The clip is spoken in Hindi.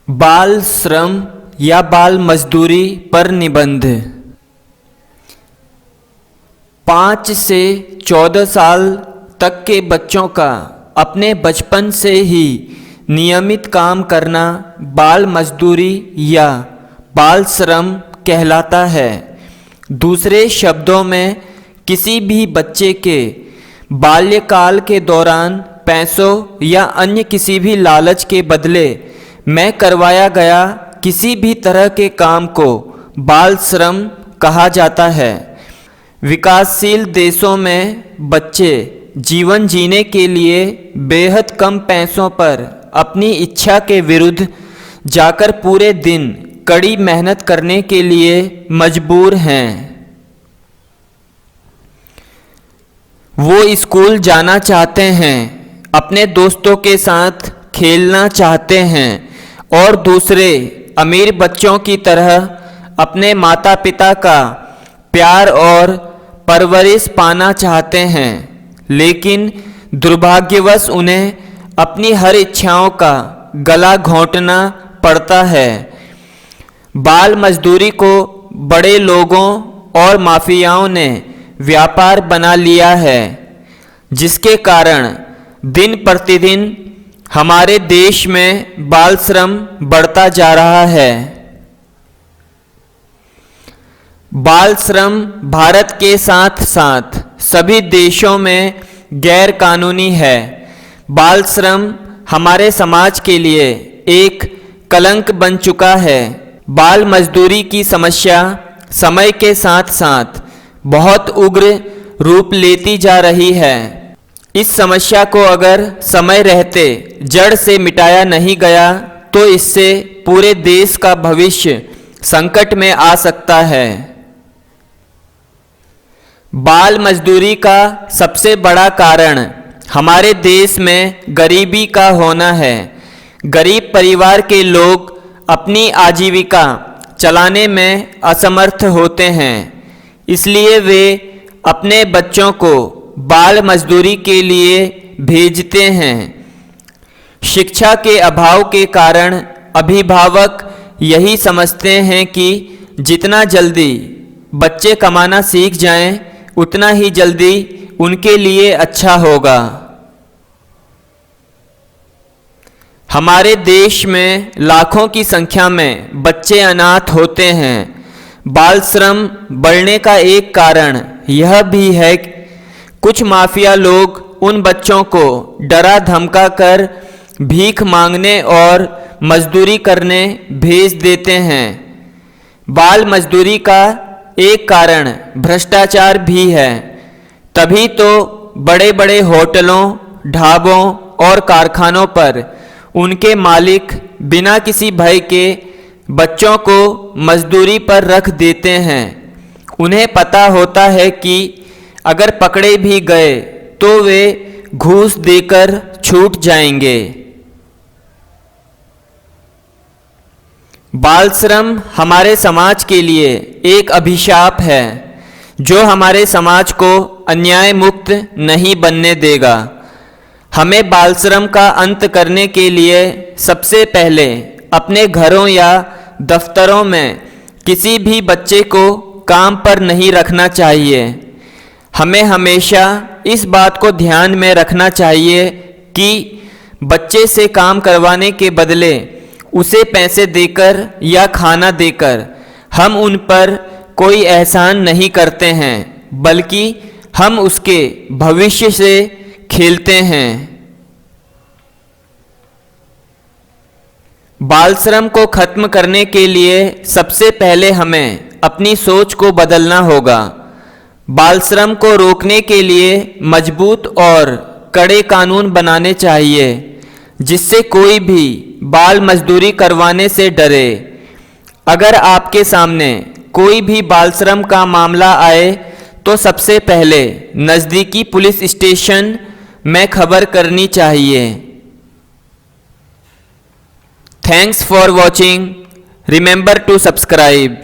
बाल श्रम या बाल मजदूरी पर निबंध। 5 से 14 साल तक के बच्चों का अपने बचपन से ही नियमित काम करना बाल मजदूरी या बाल श्रम कहलाता है। दूसरे शब्दों में, किसी भी बच्चे के बाल्यकाल के दौरान पैसों या अन्य किसी भी लालच के बदले में करवाया गया किसी भी तरह के काम को बाल श्रम कहा जाता है। विकासशील देशों में बच्चे जीवन जीने के लिए बेहद कम पैसों पर अपनी इच्छा के विरुद्ध जाकर पूरे दिन कड़ी मेहनत करने के लिए मजबूर हैं। वो स्कूल जाना चाहते हैं, अपने दोस्तों के साथ खेलना चाहते हैं और दूसरे अमीर बच्चों की तरह अपने माता पिता का प्यार और परवरिश पाना चाहते हैं, लेकिन दुर्भाग्यवश उन्हें अपनी हर इच्छाओं का गला घोंटना पड़ता है। बाल मजदूरी को बड़े लोगों और माफियाओं ने व्यापार बना लिया है, जिसके कारण दिन प्रतिदिन हमारे देश में बाल श्रम बढ़ता जा रहा है। बाल श्रम भारत के साथ साथ सभी देशों में गैर कानूनी है। बाल श्रम हमारे समाज के लिए एक कलंक बन चुका है। बाल मजदूरी की समस्या समय के साथ साथ बहुत उग्र रूप लेती जा रही है। इस समस्या को अगर समय रहते जड़ से मिटाया नहीं गया तो इससे पूरे देश का भविष्य संकट में आ सकता है। बाल मजदूरी का सबसे बड़ा कारण हमारे देश में गरीबी का होना है। गरीब परिवार के लोग अपनी आजीविका चलाने में असमर्थ होते हैं, इसलिए वे अपने बच्चों को बाल मजदूरी के लिए भेजते हैं। शिक्षा के अभाव के कारण अभिभावक यही समझते हैं कि जितना जल्दी बच्चे कमाना सीख जाएं, उतना ही जल्दी उनके लिए अच्छा होगा। हमारे देश में लाखों की संख्या में बच्चे अनाथ होते हैं। बाल श्रम बढ़ने का एक कारण यह भी है कि कुछ माफिया लोग उन बच्चों को डरा धमका कर भीख मांगने और मजदूरी करने भेज देते हैं। बाल मजदूरी का एक कारण भ्रष्टाचार भी है। तभी तो बड़े बड़े होटलों, ढाबों और कारखानों पर उनके मालिक बिना किसी भय के बच्चों को मजदूरी पर रख देते हैं। उन्हें पता होता है कि अगर पकड़े भी गए तो वे घूस देकर छूट जाएंगे। बाल श्रम हमारे समाज के लिए एक अभिशाप है, जो हमारे समाज को अन्याय मुक्त नहीं बनने देगा। हमें बाल श्रम का अंत करने के लिए सबसे पहले अपने घरों या दफ्तरों में किसी भी बच्चे को काम पर नहीं रखना चाहिए। हमें हमेशा इस बात को ध्यान में रखना चाहिए कि बच्चे से काम करवाने के बदले उसे पैसे देकर या खाना देकर हम उन पर कोई एहसान नहीं करते हैं, बल्कि हम उसके भविष्य से खेलते हैं। बाल श्रम को खत्म करने के लिए सबसे पहले हमें अपनी सोच को बदलना होगा। बाल श्रम को रोकने के लिए मजबूत और कड़े कानून बनाने चाहिए, जिससे कोई भी बाल मजदूरी करवाने से डरे। अगर आपके सामने कोई भी बाल श्रम का मामला आए तो सबसे पहले नज़दीकी पुलिस स्टेशन में खबर करनी चाहिए। Thanks for watching. Remember to subscribe.